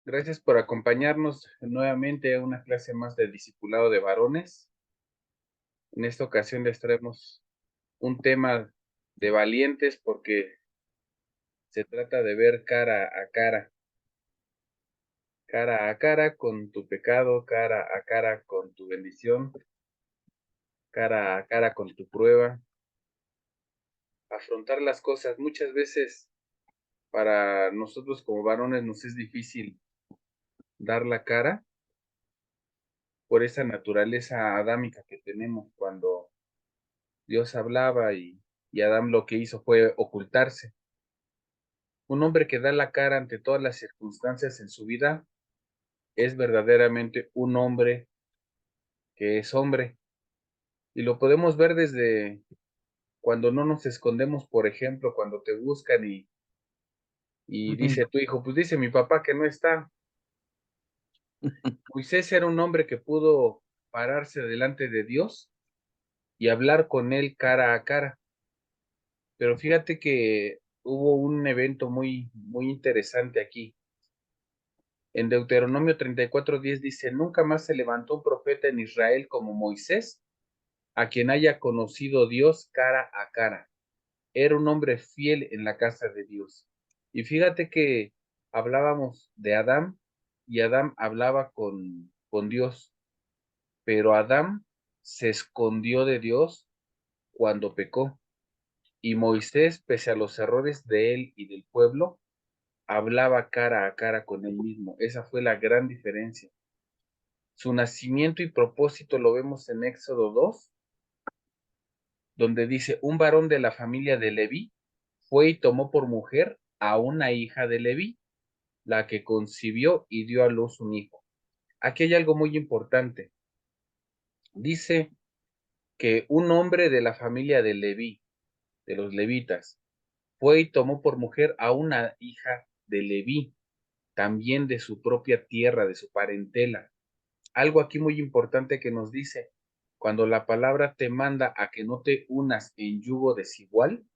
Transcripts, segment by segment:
Gracias por acompañarnos nuevamente a una clase más de discipulado de varones. En esta ocasión les traemos un tema de valientes porque se trata de ver cara a cara con tu pecado, cara a cara con tu bendición, cara a cara con tu prueba, afrontar las cosas. Muchas veces para nosotros como varones nos es difícil dar la cara por esa naturaleza adámica que tenemos cuando Dios hablaba y Adán lo que hizo fue ocultarse. Un hombre que da la cara ante todas las circunstancias en su vida es verdaderamente un hombre que es hombre. Y lo podemos ver desde cuando no nos escondemos, por ejemplo, cuando te buscan y Ujú. dice tu hijo, pues dice mi papá que no está. Moisés era un hombre que pudo pararse delante de Dios y hablar con él cara a cara. Pero fíjate que hubo un evento muy interesante aquí. En Deuteronomio 34:10 dice, nunca más se levantó un profeta en Israel como Moisés, a quien haya conocido Dios cara a cara. Era un hombre fiel en la casa de Dios. Y fíjate que hablábamos de Adán y Adán hablaba con Dios, pero Adán se escondió de Dios cuando pecó. Y Moisés, pese a los errores de él y del pueblo, hablaba cara a cara con él mismo. Esa fue la gran diferencia. Su nacimiento y propósito lo vemos en Éxodo 2, donde dice, un varón de la familia de Leví fue y tomó por mujer a una hija de Leví, la que concibió y dio a luz un hijo. Aquí hay algo muy importante. Dice que un hombre de la familia de Leví, de los levitas, fue y tomó por mujer a una hija de Leví, también de su propia tierra, de su parentela. Algo aquí muy importante que nos dice, cuando la palabra te manda a que no te unas en yugo desigual,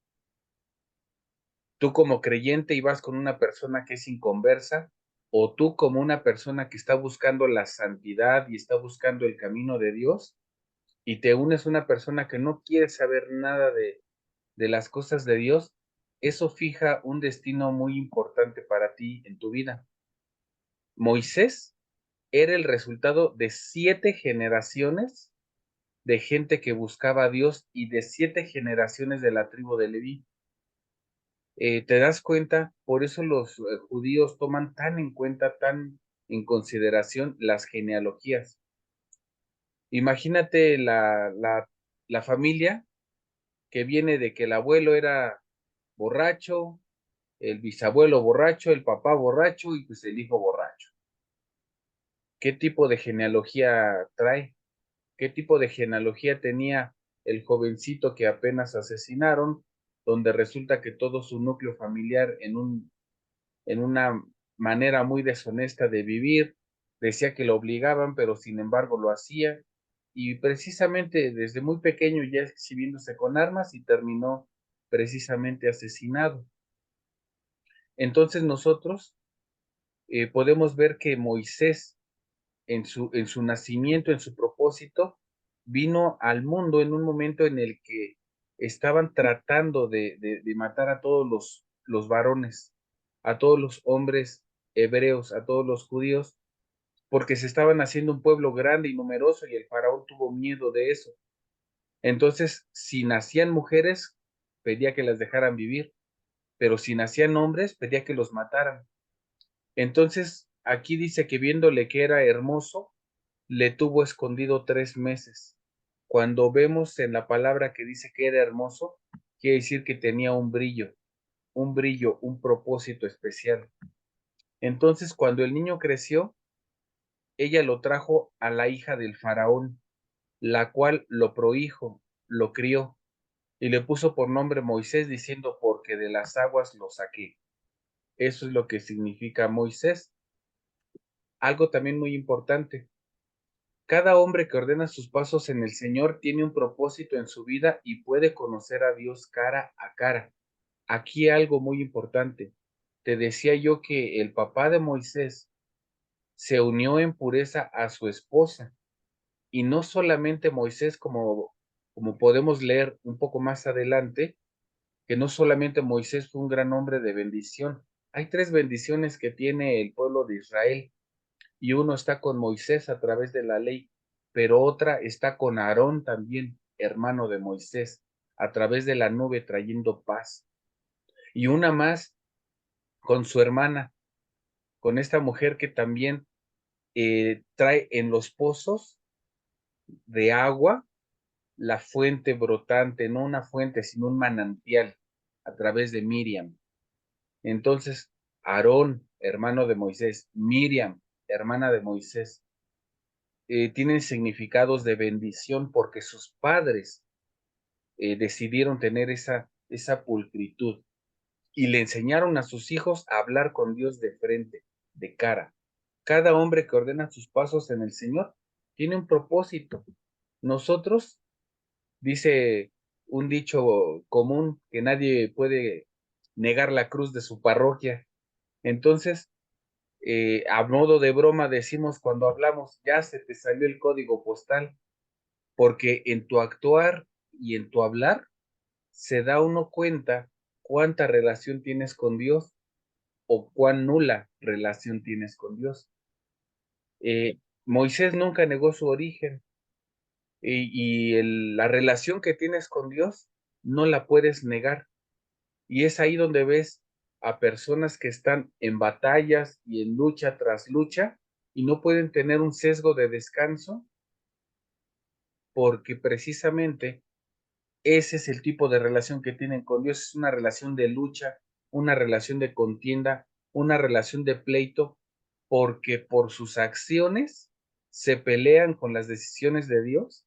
tú como creyente y vas con una persona que es inconversa, o tú como una persona que está buscando la santidad y está buscando el camino de Dios, y te unes a una persona que no quiere saber nada de las cosas de Dios, eso fija un destino muy importante para ti en tu vida. Moisés era el resultado de 7 generaciones de gente que buscaba a Dios y de 7 generaciones de la tribu de Leví. ¿Te das cuenta? Por eso los judíos toman tan en cuenta, tan en consideración las genealogías. Imagínate la familia que viene de que el abuelo era borracho, el bisabuelo borracho, el papá borracho y pues el hijo borracho. ¿Qué tipo de genealogía trae? ¿Qué tipo de genealogía tenía el jovencito que apenas asesinaron, donde resulta que todo su núcleo familiar en una manera muy deshonesta de vivir, decía que lo obligaban, pero sin embargo lo hacía, y precisamente desde muy pequeño ya exhibiéndose con armas y terminó precisamente asesinado? Entonces nosotros podemos ver que Moisés en su nacimiento, en su propósito, vino al mundo en un momento en el que estaban tratando de matar a todos los varones, a todos los hombres hebreos, a todos los judíos, porque se estaban haciendo un pueblo grande y numeroso y el faraón tuvo miedo de eso. Entonces, si nacían mujeres, pedía que las dejaran vivir, pero si nacían hombres, pedía que los mataran. Entonces, aquí dice que viéndole que era hermoso, le tuvo escondido 3 meses. Cuando vemos en la palabra que dice que era hermoso, quiere decir que tenía un brillo, un propósito especial. Entonces, cuando el niño creció, ella lo trajo a la hija del faraón, la cual lo prohijo, lo crió, y le puso por nombre Moisés, diciendo, porque de las aguas lo saqué. Eso es lo que significa Moisés. Algo también muy importante. Cada hombre que ordena sus pasos en el Señor tiene un propósito en su vida y puede conocer a Dios cara a cara. Aquí algo muy importante. Te decía yo que el papá de Moisés se unió en pureza a su esposa. Y no solamente Moisés, como podemos leer un poco más adelante, que no solamente Moisés fue un gran hombre de bendición. Hay tres bendiciones que tiene el pueblo de Israel, y uno está con Moisés a través de la ley, pero otra está con Aarón también, hermano de Moisés, a través de la nube trayendo paz. Y una más con su hermana, con esta mujer que también trae en los pozos de agua la fuente brotante, no una fuente, sino un manantial, a través de Miriam. Entonces, Aarón, hermano de Moisés, Miriam, hermana de Moisés, tienen significados de bendición porque sus padres decidieron tener esa pulcritud y le enseñaron a sus hijos a hablar con Dios de frente, de cara. Cada hombre que ordena sus pasos en el Señor tiene un propósito. Nosotros, dice un dicho común, que nadie puede negar la cruz de su parroquia. Entonces, a modo de broma decimos cuando hablamos, ya se te salió el código postal, porque en tu actuar y en tu hablar se da uno cuenta cuánta relación tienes con Dios o cuán nula relación tienes con Dios. Moisés nunca negó su origen, la relación que tienes con Dios no la puedes negar. Y es ahí donde ves a personas que están en batallas y en lucha tras lucha y no pueden tener un sesgo de descanso porque precisamente ese es el tipo de relación que tienen con Dios. Es una relación de lucha, una relación de contienda, una relación de pleito, porque por sus acciones se pelean con las decisiones de Dios,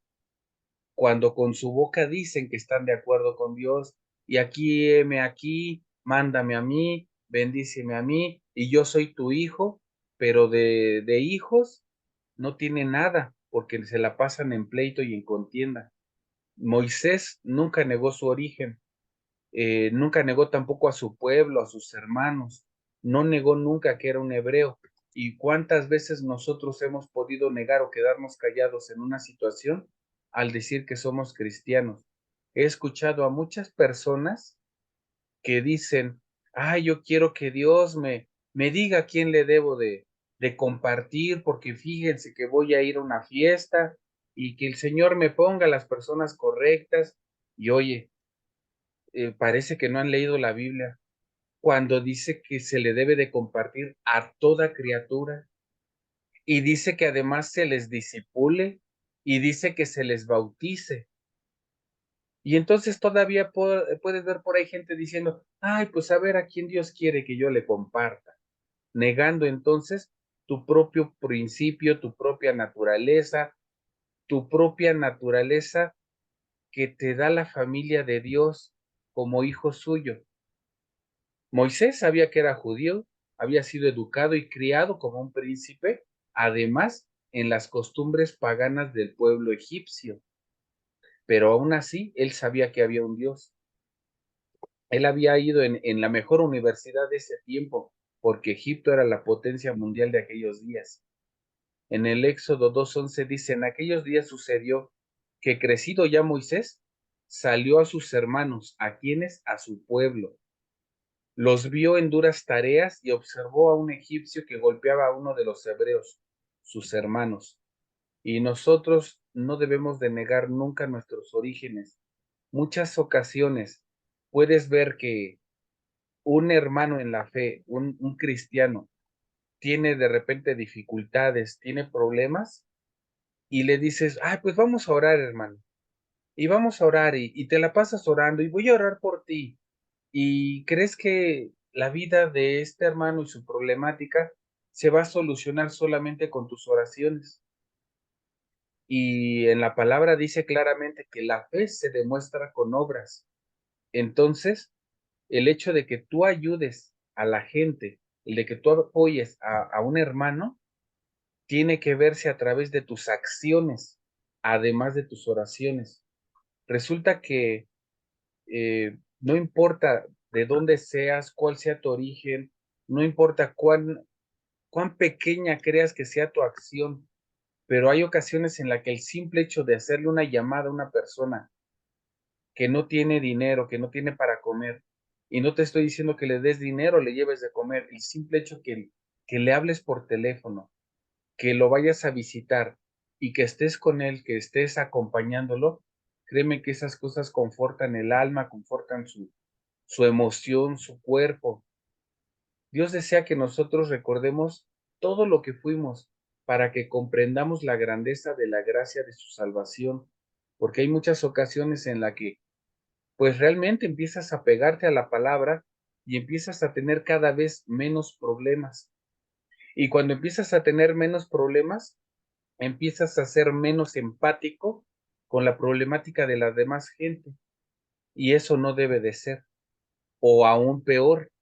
cuando con su boca dicen que están de acuerdo con Dios, y aquí, heme aquí, mándame a mí, bendíceme a mí, y yo soy tu hijo, pero de hijos no tiene nada, porque se la pasan en pleito y en contienda. Moisés nunca negó su origen, nunca negó tampoco a su pueblo, a sus hermanos, no negó nunca que era un hebreo. ¿Y cuántas veces nosotros hemos podido negar o quedarnos callados en una situación al decir que somos cristianos? He escuchado a muchas personas que dicen, ay, yo quiero que Dios me diga a quién le debo de compartir, porque fíjense que voy a ir a una fiesta y que el Señor me ponga las personas correctas. Y oye, parece que no han leído la Biblia cuando dice que se le debe de compartir a toda criatura y dice que además se les disipule y dice que se les bautice. Y entonces todavía puedes ver por ahí gente diciendo, ay, pues a ver a quién Dios quiere que yo le comparta, negando entonces tu propio principio, tu propia naturaleza que te da la familia de Dios como hijo suyo. Moisés sabía que era judío, había sido educado y criado como un príncipe, además en las costumbres paganas del pueblo egipcio, pero aún así él sabía que había un Dios. Él había ido en la mejor universidad de ese tiempo, porque Egipto era la potencia mundial de aquellos días. En el Éxodo 2:11 dice, en aquellos días sucedió que crecido ya Moisés, salió a sus hermanos, a quienes, a su pueblo. Los vio en duras tareas y observó a un egipcio que golpeaba a uno de los hebreos, sus hermanos. Y nosotros no debemos de negar nunca nuestros orígenes. Muchas ocasiones puedes ver que un hermano en la fe, un cristiano, tiene de repente dificultades, tiene problemas, y le dices, ay, pues vamos a orar, hermano, y vamos a orar, y te la pasas orando, y voy a orar por ti. ¿Y crees que la vida de este hermano y su problemática se va a solucionar solamente con tus oraciones? Y en la palabra dice claramente que la fe se demuestra con obras. Entonces, el hecho de que tú ayudes a la gente, el de que tú apoyes a un hermano, tiene que verse a través de tus acciones, además de tus oraciones. Resulta que no importa de dónde seas, cuál sea tu origen, no importa cuán pequeña creas que sea tu acción, pero hay ocasiones en las que el simple hecho de hacerle una llamada a una persona que no tiene dinero, que no tiene para comer, y no te estoy diciendo que le des dinero, le lleves de comer, el simple hecho que le hables por teléfono, que lo vayas a visitar y que estés con él, que estés acompañándolo, créeme que esas cosas confortan el alma, confortan su emoción, su cuerpo. Dios desea que nosotros recordemos todo lo que fuimos para que comprendamos la grandeza de la gracia de su salvación, porque hay muchas ocasiones en las que pues realmente empiezas a pegarte a la palabra y empiezas a tener cada vez menos problemas. Y cuando empiezas a tener menos problemas, empiezas a ser menos empático con la problemática de la demás gente. Y eso no debe de ser. O aún peor,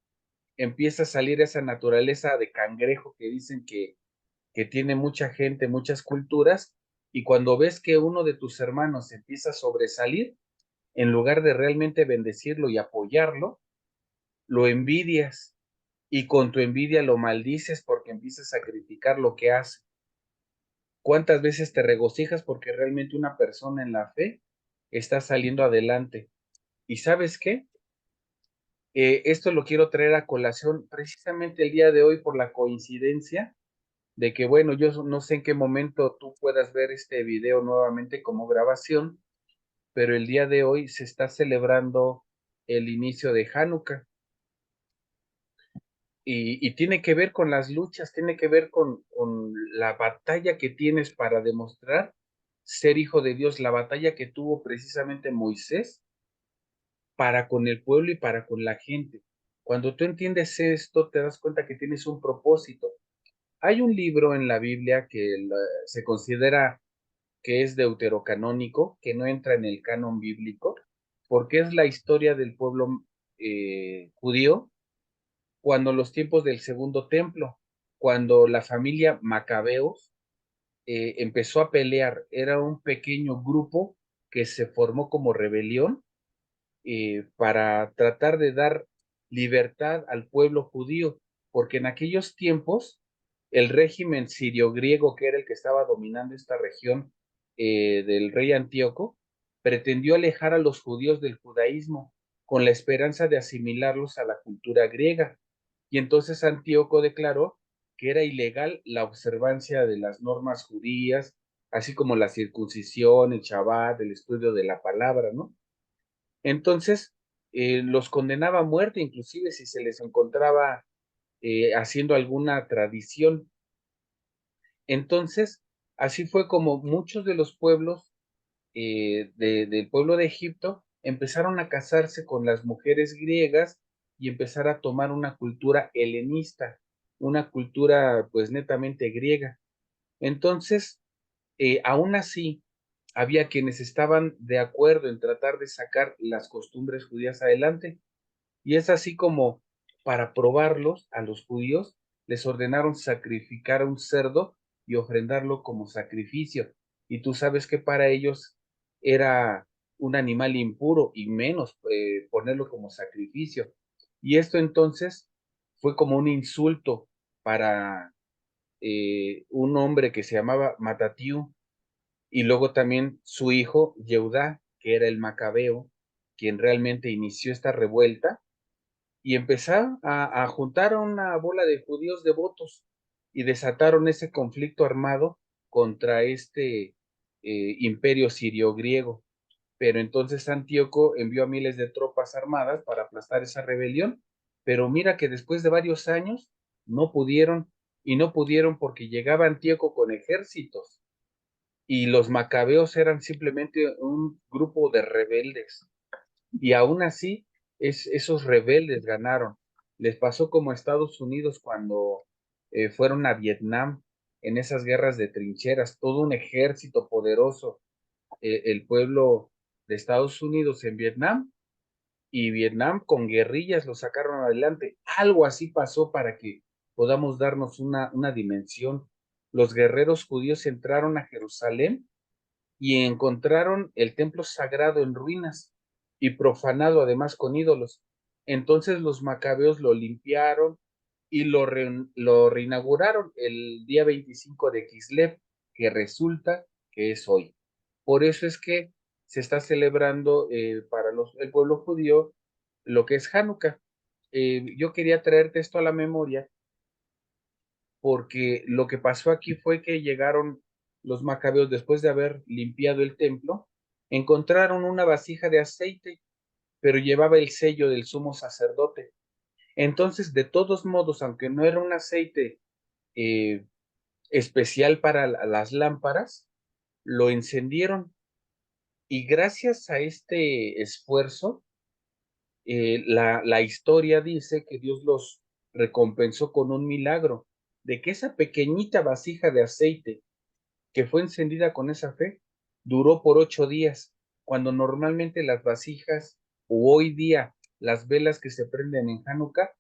empieza a salir esa naturaleza de cangrejo que dicen que tiene mucha gente, muchas culturas, y cuando ves que uno de tus hermanos empieza a sobresalir, en lugar de realmente bendecirlo y apoyarlo, lo envidias y con tu envidia lo maldices porque empiezas a criticar lo que hace. ¿Cuántas veces te regocijas porque realmente una persona en la fe está saliendo adelante? ¿Y sabes qué? Esto lo quiero traer a colación precisamente el día de hoy por la coincidencia de que, bueno, yo no sé en qué momento tú puedas ver este video nuevamente como grabación, pero el día de hoy se está celebrando el inicio de Hanukkah y tiene que ver con las luchas, tiene que ver con la batalla que tienes para demostrar ser hijo de Dios, la batalla que tuvo precisamente Moisés para con el pueblo y para con la gente. Cuando tú entiendes esto, te das cuenta que tienes un propósito. Hay un libro en la Biblia que se considera que es deuterocanónico, que no entra en el canon bíblico, porque es la historia del pueblo judío cuando los tiempos del segundo templo, cuando la familia Macabeos empezó a pelear, era un pequeño grupo que se formó como rebelión para tratar de dar libertad al pueblo judío, porque en aquellos tiempos el régimen sirio-griego, que era el que estaba dominando esta región del rey Antíoco, pretendió alejar a los judíos del judaísmo con la esperanza de asimilarlos a la cultura griega. Y entonces Antíoco declaró que era ilegal la observancia de las normas judías, así como la circuncisión, el Shabbat, el estudio de la palabra, ¿no? Entonces, los condenaba a muerte, inclusive si se les encontraba haciendo alguna tradición. Entonces, así fue como muchos de los pueblos del pueblo de Egipto empezaron a casarse con las mujeres griegas y empezar a tomar una cultura helenista, una cultura pues netamente griega. Entonces, aún así, había quienes estaban de acuerdo en tratar de sacar las costumbres judías adelante, y es así como para probarlos a los judíos les ordenaron sacrificar a un cerdo y ofrendarlo como sacrificio. Y tú sabes que para ellos era un animal impuro y menos ponerlo como sacrificio. Y esto entonces fue como un insulto para un hombre que se llamaba Matatiú y luego también su hijo Yehudá, que era el macabeo, quien realmente inició esta revuelta y empezaron a juntar a una bola de judíos devotos y desataron ese conflicto armado contra este imperio sirio-griego. Pero entonces Antíoco envió a miles de tropas armadas para aplastar esa rebelión, pero mira que después de varios años no pudieron, y no pudieron porque llegaba Antíoco con ejércitos y los macabeos eran simplemente un grupo de rebeldes y aún así, esos rebeldes ganaron. Les pasó como a Estados Unidos cuando fueron a Vietnam en esas guerras de trincheras, todo un ejército poderoso, el pueblo de Estados Unidos en Vietnam, y Vietnam con guerrillas lo sacaron adelante. Algo así pasó para que podamos darnos una dimensión. los guerreros judíos entraron a Jerusalén y encontraron el templo sagrado en ruinas y profanado además con ídolos. Entonces los macabeos lo limpiaron y lo reinauguraron el día 25 de Kislev, que resulta que es hoy. Por eso es que se está celebrando para el pueblo judío lo que es Hanukkah. Yo quería traerte esto a la memoria porque lo que pasó aquí fue que llegaron los macabeos después de haber limpiado el templo, encontraron una vasija de aceite, pero llevaba el sello del sumo sacerdote. Entonces, de todos modos, aunque no era un aceite eh, especial para las lámparas, lo encendieron y gracias a este esfuerzo, la historia dice que Dios los recompensó con un milagro, de que esa pequeñita vasija de aceite que fue encendida con esa fe duró por 8 días, cuando normalmente las vasijas o hoy día las velas que se prenden en Hanukkah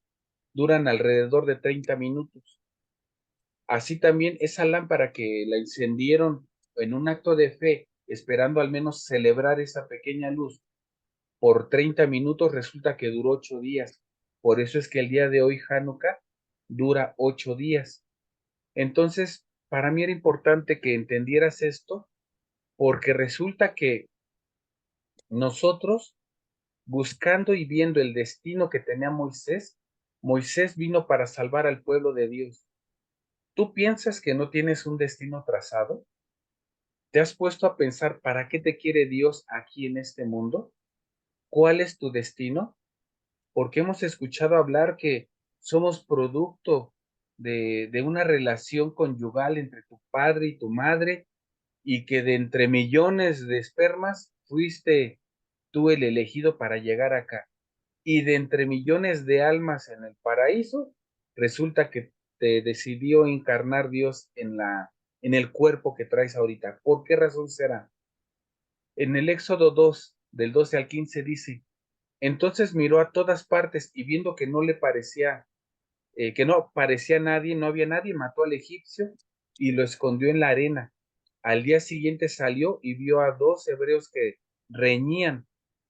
duran alrededor de 30 minutos. Así también esa lámpara que la encendieron en un acto de fe, esperando al menos celebrar esa pequeña luz por 30 minutos, resulta que duró 8 días. Por eso es que el día de hoy Hanukkah dura 8 días. Entonces, para mí era importante que entendieras esto, porque resulta que nosotros, buscando y viendo el destino que tenía Moisés, Moisés vino para salvar al pueblo de Dios. ¿Tú piensas que no tienes un destino trazado? ¿Te has puesto a pensar para qué te quiere Dios aquí en este mundo? ¿Cuál es tu destino? Porque hemos escuchado hablar que somos producto de una relación conyugal entre tu padre y tu madre, y que de entre millones de espermas fuiste tú el elegido para llegar acá. Y de entre millones de almas en el paraíso, resulta que te decidió encarnar Dios en el cuerpo que traes ahorita. ¿Por qué razón será? En el Éxodo 2, del 12 al 15 dice, entonces miró a todas partes y viendo que no le parecía, que no parecía nadie, no había nadie, mató al egipcio y lo escondió en la arena. Al día siguiente salió y vio a dos hebreos que reñían.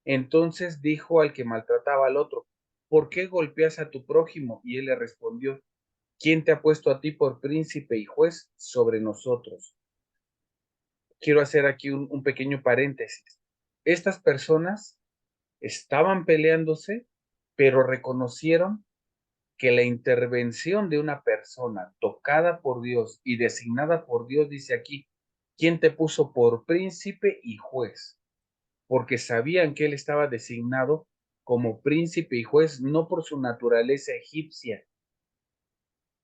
Entonces dijo al que maltrataba al otro, ¿por qué golpeas a tu prójimo? Y él le respondió, ¿quién te ha puesto a ti por príncipe y juez sobre nosotros? Quiero hacer aquí un pequeño paréntesis. Estas personas estaban peleándose, pero reconocieron que la intervención de una persona tocada por Dios y designada por Dios, dice aquí, ¿quién te puso por príncipe y juez? Porque sabían que él estaba designado como príncipe y juez no por su naturaleza egipcia,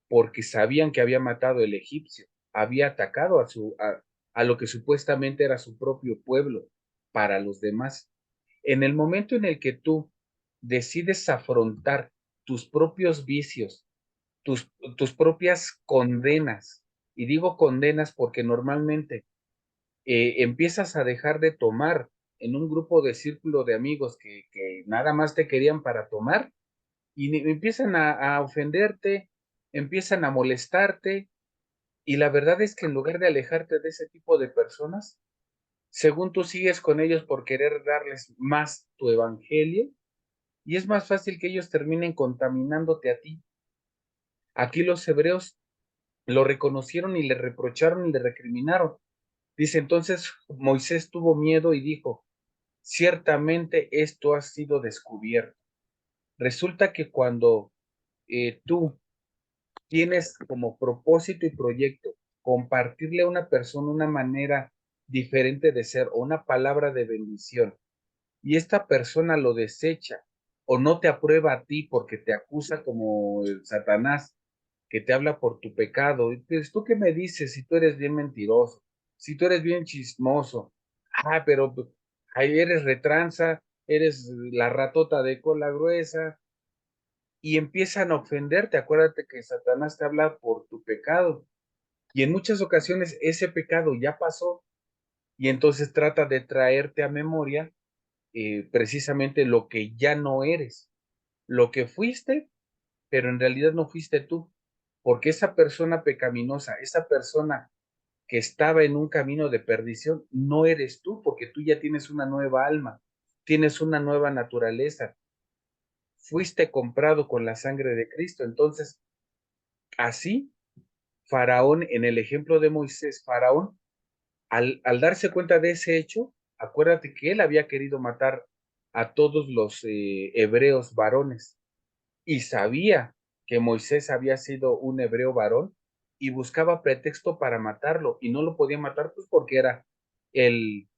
porque sabían que había matado el egipcio, había atacado a lo que supuestamente era su propio pueblo para los demás. En el momento en el que tú decides afrontar tus propios vicios, tus propias condenas, y digo condenas porque normalmente empiezas a dejar de tomar en un grupo de círculo de amigos que nada más te querían para tomar, y empiezan a ofenderte, empiezan a molestarte, y la verdad es que en lugar de alejarte de ese tipo de personas, según tú sigues con ellos por querer darles más tu evangelio, y es más fácil que ellos terminen contaminándote a ti. Aquí los hebreos lo reconocieron y le reprocharon y le recriminaron. Dice entonces Moisés tuvo miedo y dijo, ciertamente esto ha sido descubierto. Resulta que cuando tú tienes como propósito y proyecto compartirle a una persona una manera diferente de ser o una palabra de bendición, y esta persona lo desecha o no te aprueba a ti porque te acusa como el Satanás que te habla por tu pecado. Y pues, ¿tú qué me dices si tú eres bien mentiroso? Si tú eres bien chismoso. Pero pues, ahí eres retranza, eres la ratota de cola gruesa, y empiezan a ofenderte. Acuérdate que Satanás te habla por tu pecado. Y en muchas ocasiones ese pecado ya pasó y entonces trata de traerte a memoria precisamente lo que ya no eres, lo que fuiste, pero en realidad no fuiste tú. porque esa persona pecaminosa, esa persona que estaba en un camino de perdición, no eres tú, porque tú ya tienes una nueva alma, tienes una nueva naturaleza, fuiste comprado con la sangre de Cristo. Entonces, así, Faraón, en el ejemplo de Moisés, Faraón, al darse cuenta de ese hecho, acuérdate que él había querido matar a todos los hebreos varones y sabía que Moisés había sido un hebreo varón y buscaba pretexto para matarlo y no lo podía matar pues porque era el,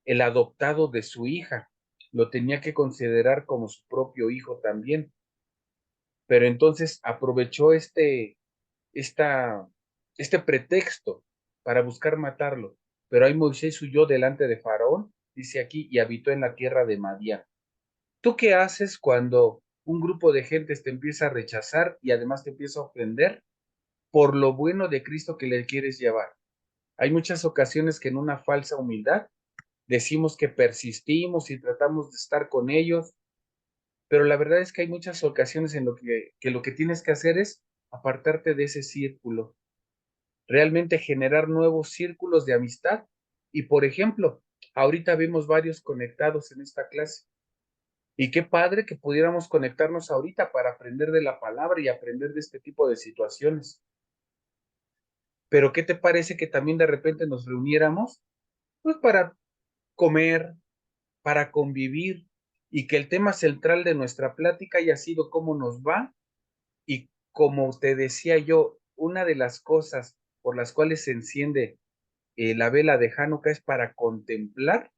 el adoptado de su hija, lo tenía que considerar como su propio hijo también, pero entonces aprovechó esta, este pretexto para buscar matarlo, pero ahí Moisés huyó delante de Faraón, dice aquí, y habitó en la tierra de Madián. ¿Tú qué haces cuando un grupo de gentes te empieza a rechazar y además te empieza a ofender por lo bueno de Cristo que le quieres llevar? Hay muchas ocasiones que en una falsa humildad decimos que persistimos y tratamos de estar con ellos, pero la verdad es que hay muchas ocasiones en lo que tienes que hacer es apartarte de ese círculo, realmente generar nuevos círculos de amistad. Y por ejemplo, ahorita vemos varios conectados en esta clase. Y qué padre que pudiéramos conectarnos ahorita para aprender de la palabra y aprender de este tipo de situaciones. Pero ¿qué te parece que también de repente nos reuniéramos? Pues para comer, para convivir y que el tema central de nuestra plática haya sido cómo nos va y como te decía yo, una de las cosas por las cuales se enciende la vela de Hanukkah es para contemplar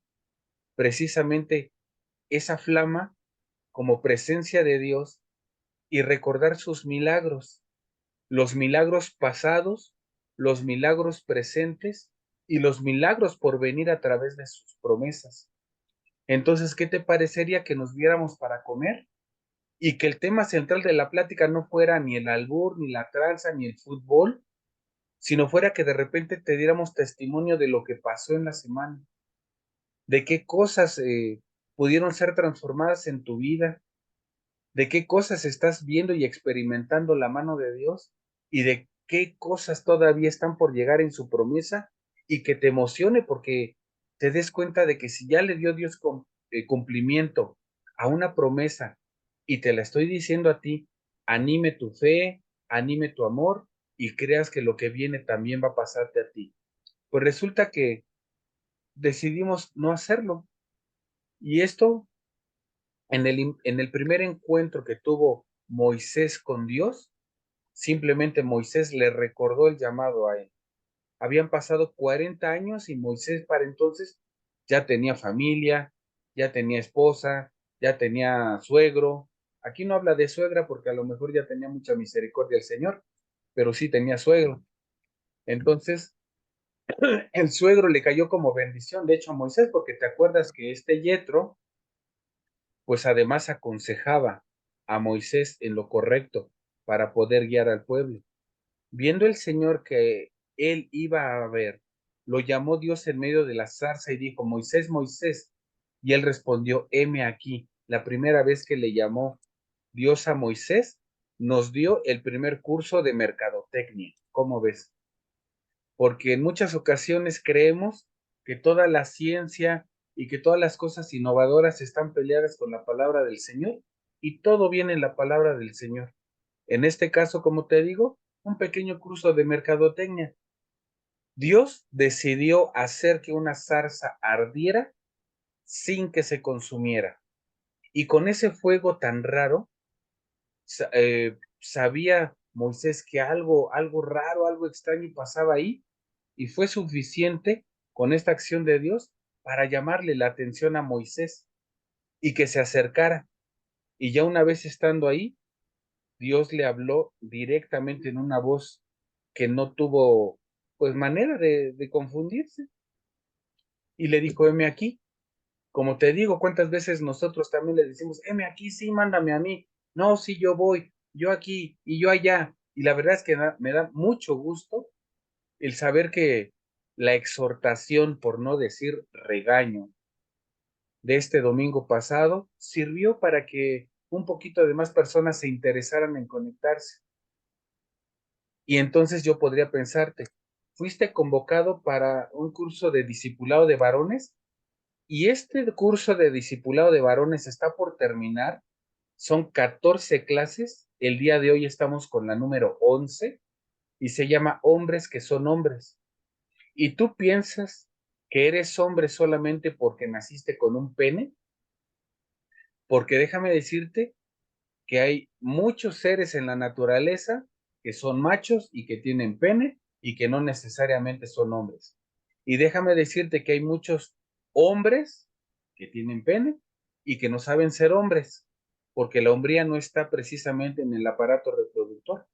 precisamente esa flama como presencia de Dios y recordar sus milagros, los milagros pasados, los milagros presentes y los milagros por venir a través de sus promesas. Entonces, ¿qué te parecería que nos viéramos para comer y que el tema central de la plática no fuera ni el albur, ni la tranza, ni el fútbol, sino fuera que de repente te diéramos testimonio de lo que pasó en la semana, de qué cosas pudieron ser transformadas en tu vida, de qué cosas estás viendo y experimentando la mano de Dios y de qué cosas todavía están por llegar en su promesa y que te emocione porque te des cuenta de que si ya le dio Dios cumplimiento a una promesa y te la estoy diciendo a ti, anime tu fe, anime tu amor y creas que lo que viene también va a pasarte a ti. Pues resulta que decidimos no hacerlo y esto en el primer encuentro que tuvo Moisés con Dios, simplemente Moisés le recordó el llamado a él. Habían pasado 40 años y Moisés para entonces ya tenía familia, ya tenía esposa, ya tenía suegro. Aquí no habla de suegra porque a lo mejor ya tenía mucha misericordia el Señor, pero sí tenía suegro. Entonces, el suegro le cayó como bendición, de hecho, a Moisés, porque te acuerdas que este Yetro pues además aconsejaba a Moisés en lo correcto para poder guiar al pueblo. Viendo el Señor que él iba a ver, lo llamó Dios en medio de la zarza y dijo, Moisés, Moisés. Y él respondió, heme aquí. La primera vez que le llamó Dios a Moisés, nos dio el primer curso de mercadotecnia. ¿Cómo ves? Porque en muchas ocasiones creemos que toda la ciencia y que todas las cosas innovadoras están peleadas con la palabra del Señor y todo viene en la palabra del Señor. En este caso, como te digo, un pequeño curso de mercadotecnia. Dios decidió hacer que una zarza ardiera sin que se consumiera. Y con ese fuego tan raro, sabía Moisés que algo raro, algo extraño pasaba ahí, y fue suficiente con esta acción de Dios para llamarle la atención a Moisés y que se acercara. Y ya una vez estando ahí, Dios le habló directamente en una voz que no tuvo pues manera de confundirse y le dijo, heme aquí. Como te digo, cuántas veces nosotros también le decimos, heme aquí, sí, mándame a mí. No, sí, yo voy, yo aquí y yo allá. Y la verdad es que me da mucho gusto el saber que la exhortación, por no decir regaño, de este domingo pasado sirvió para que un poquito de más personas se interesaran en conectarse. Y entonces yo podría pensarte, fuiste convocado para un curso de discipulado de varones y este curso de discipulado de varones está por terminar. Son 14 clases. El día de hoy estamos con la número 11 y se llama Hombres que son hombres. ¿Y tú piensas que eres hombre solamente porque naciste con un pene? Porque déjame decirte que hay muchos seres en la naturaleza que son machos y que tienen pene y que no necesariamente son hombres. Y déjame decirte que hay muchos hombres que tienen pene y que no saben ser hombres, porque la hombría no está precisamente en el aparato reproductor,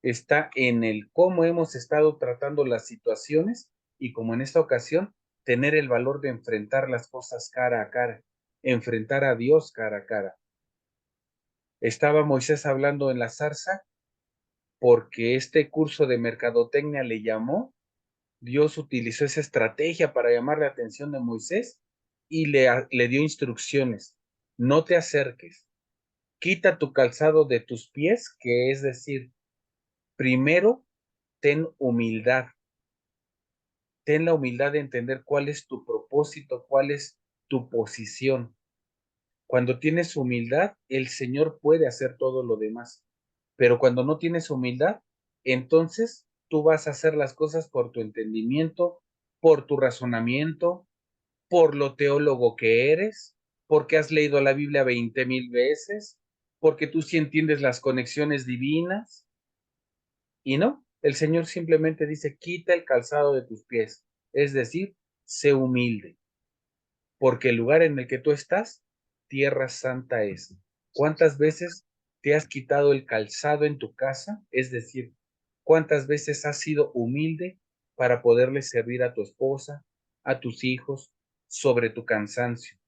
está en el cómo hemos estado tratando las situaciones y como en esta ocasión, tener el valor de enfrentar las cosas cara a cara, enfrentar a Dios cara a cara. Estaba Moisés hablando en la zarza porque este curso de mercadotecnia le llamó, Dios utilizó esa estrategia para llamar la atención de Moisés y le dio instrucciones. No te acerques, quita tu calzado de tus pies, que es decir, primero ten humildad, ten la humildad de entender cuál es tu propósito, cuál es tu posición. Cuando tienes humildad, el Señor puede hacer todo lo demás. Pero cuando no tienes humildad, entonces tú vas a hacer las cosas por tu entendimiento, por tu razonamiento, por lo teólogo que eres, porque has leído la Biblia 20,000 veces, porque tú sí entiendes las conexiones divinas. Y no, el Señor simplemente dice, quita el calzado de tus pies, es decir, sé humilde porque el lugar en el que tú estás, tierra santa es. ¿Cuántas veces te has quitado el calzado en tu casa? Es decir, ¿cuántas veces has sido humilde para poderle servir a tu esposa, a tus hijos, sobre tu cansancio,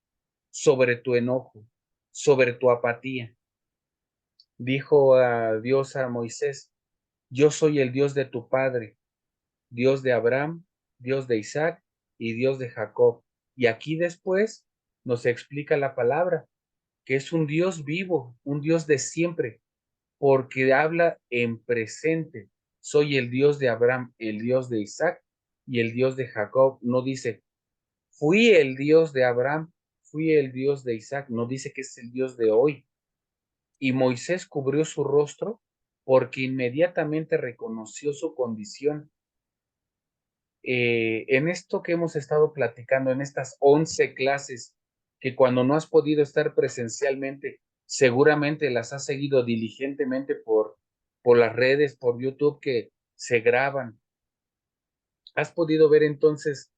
sobre tu enojo, sobre tu apatía? Dijo a Dios a Moisés, yo soy el Dios de tu padre, Dios de Abraham, Dios de Isaac y Dios de Jacob. Y aquí después nos explica la palabra, que es un Dios vivo, un Dios de siempre, porque habla en presente. Soy el Dios de Abraham, el Dios de Isaac y el Dios de Jacob. No dice, fui el Dios de Abraham, fui el Dios de Isaac. No dice que es el Dios de hoy. Y Moisés cubrió su rostro porque inmediatamente reconoció su condición. En esto que hemos estado platicando, en estas 11 clases, que cuando no has podido estar presencialmente, seguramente las has seguido diligentemente por las redes, por YouTube, que se graban. ¿Has podido ver entonces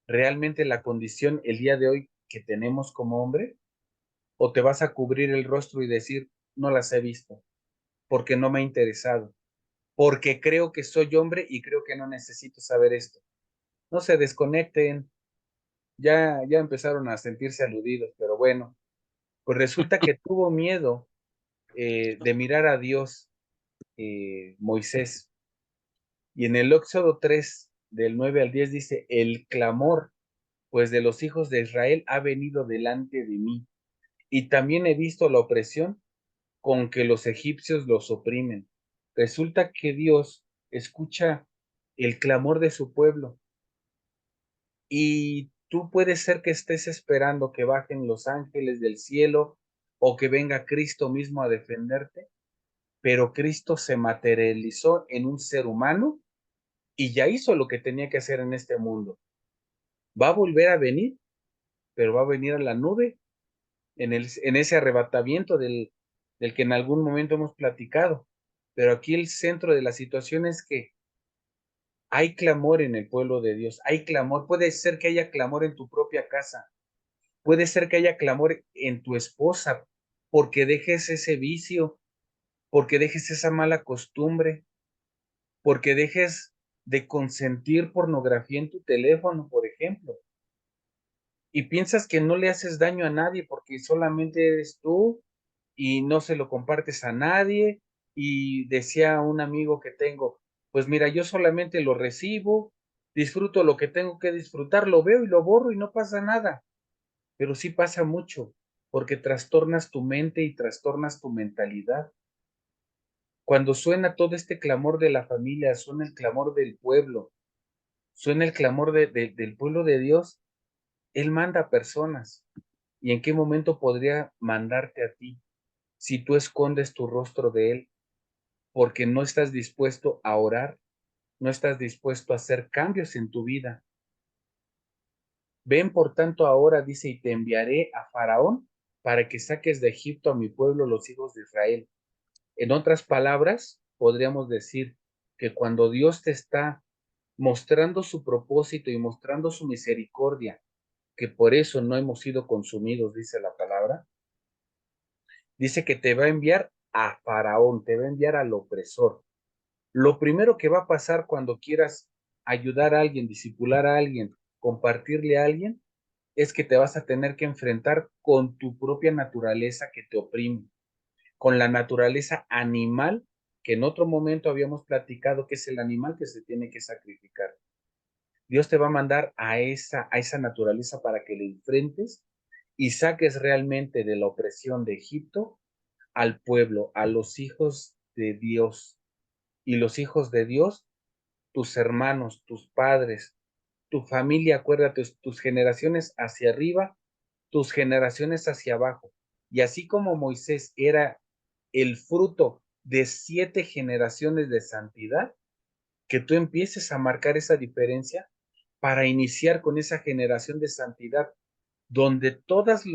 realmente la condición el día de hoy que tenemos como hombre? ¿O te vas a cubrir el rostro y decir, no las he visto, porque no me ha interesado, porque creo que soy hombre y creo que no necesito saber esto? No se desconecten. Ya empezaron a sentirse aludidos, pero bueno, pues resulta que tuvo miedo de mirar a Dios, Moisés, y en el Éxodo 3, del 9 al 10 dice, el clamor, pues de los hijos de Israel ha venido delante de mí, y también he visto la opresión con que los egipcios los oprimen. Resulta que Dios escucha el clamor de su pueblo. Y tú puedes ser que estés esperando que bajen los ángeles del cielo o que venga Cristo mismo a defenderte, pero Cristo se materializó en un ser humano y ya hizo lo que tenía que hacer en este mundo. Va a volver a venir, pero va a venir a la nube en ese arrebatamiento del que en algún momento hemos platicado. Pero aquí el centro de la situación es que hay clamor en el pueblo de Dios, hay clamor, puede ser que haya clamor en tu propia casa. Puede ser que haya clamor en tu esposa porque dejes ese vicio, porque dejes esa mala costumbre, porque dejes de consentir pornografía en tu teléfono, por ejemplo. Y piensas que no le haces daño a nadie porque solamente eres tú y no se lo compartes a nadie. Y decía un amigo que tengo, pues mira, yo solamente lo recibo, disfruto lo que tengo que disfrutar, lo veo y lo borro y no pasa nada. Pero sí pasa mucho, porque trastornas tu mente y trastornas tu mentalidad. Cuando suena todo este clamor de la familia, suena el clamor del pueblo, suena el clamor del pueblo de Dios, Él manda personas. ¿Y en qué momento podría mandarte a ti si tú escondes tu rostro de Él porque no estás dispuesto a orar, no estás dispuesto a hacer cambios en tu vida? Ven por tanto ahora, dice, y te enviaré a Faraón para que saques de Egipto a mi pueblo, los hijos de Israel. En otras palabras, podríamos decir que cuando Dios te está mostrando su propósito y mostrando su misericordia, que por eso no hemos sido consumidos, dice la palabra, dice que te va a enviar a Faraón, te va a enviar al opresor. Lo primero que va a pasar cuando quieras ayudar a alguien, discipular a alguien, compartirle a alguien, es que te vas a tener que enfrentar con tu propia naturaleza que te oprime, con la naturaleza animal que en otro momento habíamos platicado que es el animal que se tiene que sacrificar. Dios te va a mandar a esa naturaleza para que le enfrentes y saques realmente de la opresión de Egipto al pueblo, a los hijos de Dios. Y los hijos de Dios, tus hermanos, tus padres, tu familia, acuérdate, tus generaciones hacia arriba, tus generaciones hacia abajo. Y así como Moisés era el fruto de 7 generaciones de santidad, que tú empieces a marcar esa diferencia para iniciar con esa generación de santidad, donde todos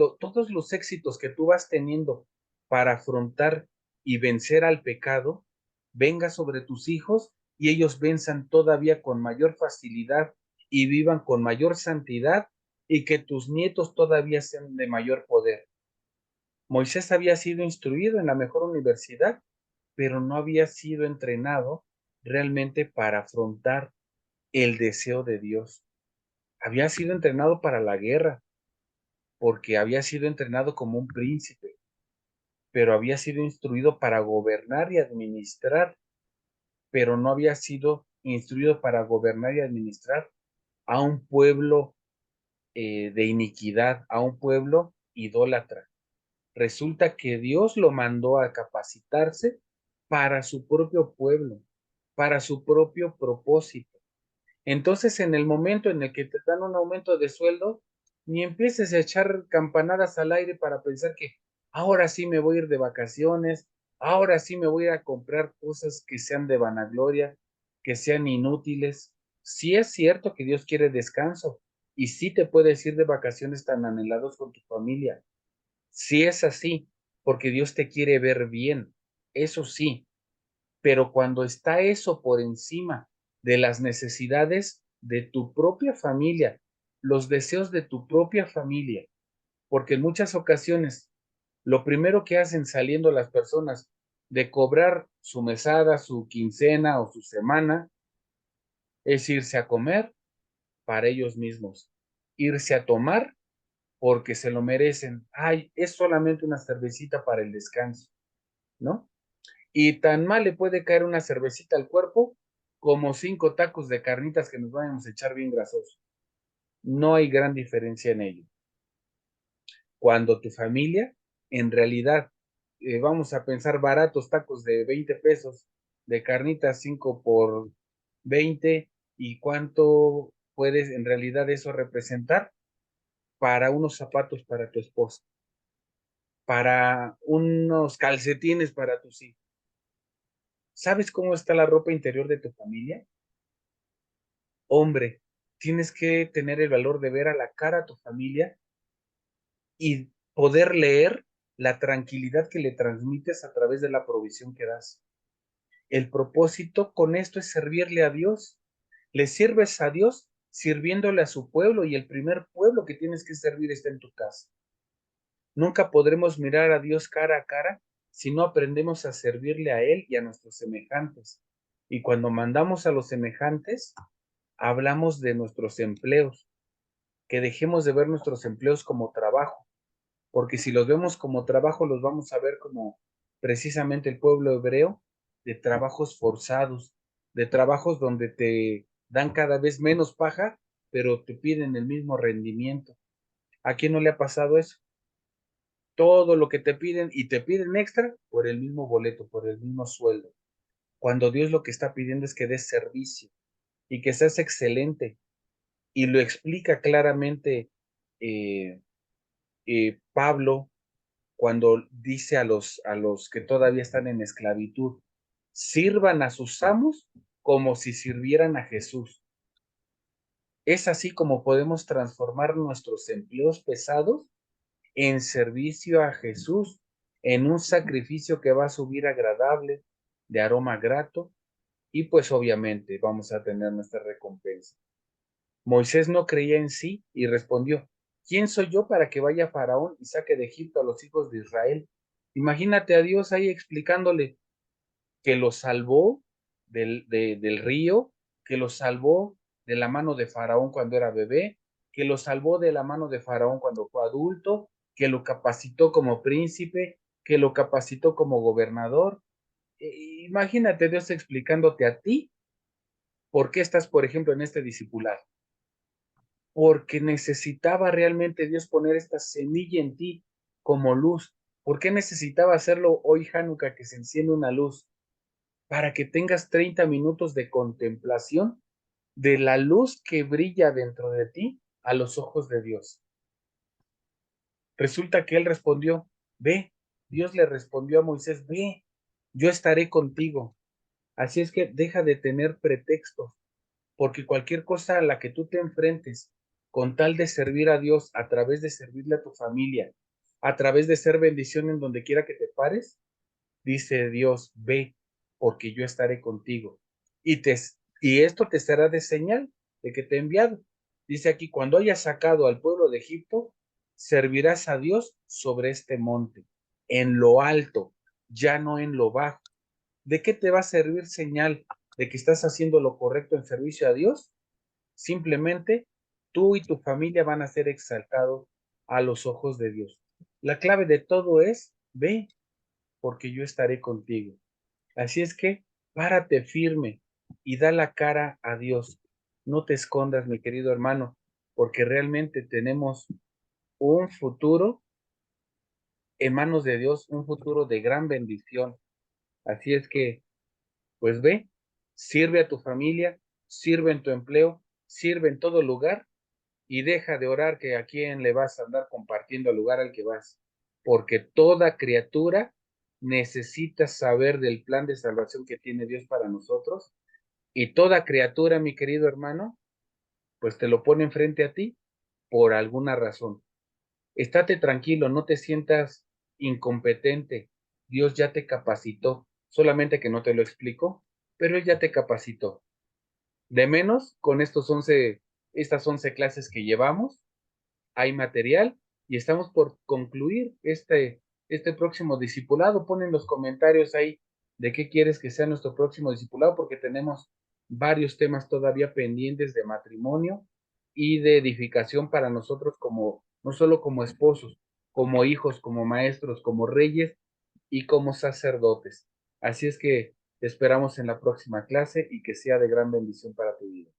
los éxitos que tú vas teniendo para afrontar y vencer al pecado, venga sobre tus hijos y ellos venzan todavía con mayor facilidad y vivan con mayor santidad y que tus nietos todavía sean de mayor poder. Moisés había sido instruido en la mejor universidad, pero no había sido entrenado realmente para afrontar el deseo de Dios. Había sido entrenado para la guerra, porque había sido entrenado como un príncipe, pero había sido instruido para gobernar y administrar, pero no había sido instruido para gobernar y administrar a un pueblo de iniquidad, a un pueblo idólatra. Resulta que Dios lo mandó a capacitarse para su propio pueblo, para su propio propósito. Entonces, en el momento en el que te dan un aumento de sueldo, ni empieces a echar campanadas al aire para pensar que ahora sí me voy a ir de vacaciones, ahora sí me voy a comprar cosas que sean de vanagloria, que sean inútiles. Sí es cierto que Dios quiere descanso y sí te puedes ir de vacaciones tan anhelados con tu familia. Sí es así, porque Dios te quiere ver bien, eso sí, pero cuando está eso por encima de las necesidades de tu propia familia, los deseos de tu propia familia, porque en muchas ocasiones lo primero que hacen saliendo las personas de cobrar su mesada, su quincena o su semana es irse a comer para ellos mismos, irse a tomar porque se lo merecen. Ay, es solamente una cervecita para el descanso, ¿no? Y tan mal le puede caer una cervecita al cuerpo como 5 tacos de carnitas que nos vayamos a echar bien grasosos. No hay gran diferencia en ello. Cuando tu familia, en realidad, vamos a pensar baratos tacos de 20 pesos, de carnitas 5 por 20, ¿y cuánto puedes en realidad eso representar? Para unos zapatos para tu esposa, para unos calcetines para tus hijos. ¿Sabes cómo está la ropa interior de tu familia? Hombre, tienes que tener el valor de ver a la cara a tu familia y poder leer la tranquilidad que le transmites a través de la provisión que das. El propósito con esto es servirle a Dios. Le sirves a Dios sirviéndole a su pueblo y el primer pueblo que tienes que servir está en tu casa. Nunca podremos mirar a Dios cara a cara si no aprendemos a servirle a Él y a nuestros semejantes. Y cuando mandamos a los semejantes, hablamos de nuestros empleos, que dejemos de ver nuestros empleos como trabajo, porque si los vemos como trabajo, los vamos a ver como precisamente el pueblo hebreo, de trabajos forzados, de trabajos donde te dan cada vez menos paja, pero te piden el mismo rendimiento. ¿A quién no le ha pasado eso? Todo lo que te piden y te piden extra por el mismo boleto, por el mismo sueldo. cuando Dios lo que está pidiendo es que des servicio y que seas excelente. Y lo explica claramente eh, Pablo cuando dice a los que todavía están en esclavitud, sirvan a sus amos como si sirvieran a Jesús. Es así como podemos transformar nuestros empleos pesados en servicio a Jesús, en un sacrificio que va a subir agradable, de aroma grato, y pues obviamente vamos a tener nuestra recompensa. Moisés no creía en sí y respondió, ¿quién soy yo para que vaya a Faraón y saque de Egipto a los hijos de Israel? Imagínate a Dios ahí explicándole que lo salvó del río, que lo salvó de la mano de Faraón cuando era bebé, que lo salvó de la mano de Faraón cuando fue adulto, que lo capacitó como príncipe, que lo capacitó como gobernador. Imagínate Dios explicándote a ti por qué estás, por ejemplo, en este discipulado. Porque necesitaba realmente Dios poner esta semilla en ti como luz. ¿Por qué necesitaba hacerlo hoy, Hanukkah, que se enciende una luz? Para que tengas 30 minutos de contemplación de la luz que brilla dentro de ti a los ojos de Dios. Resulta que él respondió, ve, Dios le respondió a Moisés, ve, yo estaré contigo. Así es que deja de tener pretextos, porque cualquier cosa a la que tú te enfrentes, con tal de servir a Dios, a través de servirle a tu familia, a través de ser bendición en donde quiera que te pares, dice Dios, ve, porque yo estaré contigo. Y, te, y esto te será de señal de que te he enviado. Dice aquí, cuando hayas sacado al pueblo de Egipto, servirás a Dios sobre este monte, en lo alto, ya no en lo bajo. ¿De qué te va a servir señal de que estás haciendo lo correcto en servicio a Dios? Simplemente tú y tu familia van a ser exaltados a los ojos de Dios. La clave de todo es, ve, porque yo estaré contigo. Así es que párate firme y da la cara a Dios. No te escondas, mi querido hermano, porque realmente tenemos un futuro en manos de Dios, un futuro de gran bendición. Así es que, pues ve, sirve a tu familia, sirve en tu empleo, sirve en todo lugar y deja de orar que a quién le vas a andar compartiendo al lugar al que vas, porque toda criatura necesita saber del plan de salvación que tiene Dios para nosotros y toda criatura, mi querido hermano, pues te lo pone enfrente a ti por alguna razón. Estate tranquilo, no te sientas incompetente. Dios ya te capacitó, solamente que no te lo explicó, pero Él ya te capacitó. De menos, con estas 11 clases que llevamos, hay material y estamos por concluir este próximo discipulado. Pon en los comentarios ahí de qué quieres que sea nuestro próximo discipulado, porque tenemos varios temas todavía pendientes de matrimonio y de edificación para nosotros como, no solo como esposos, como hijos, como maestros, como reyes y como sacerdotes. Así es que te esperamos en la próxima clase y que sea de gran bendición para tu vida.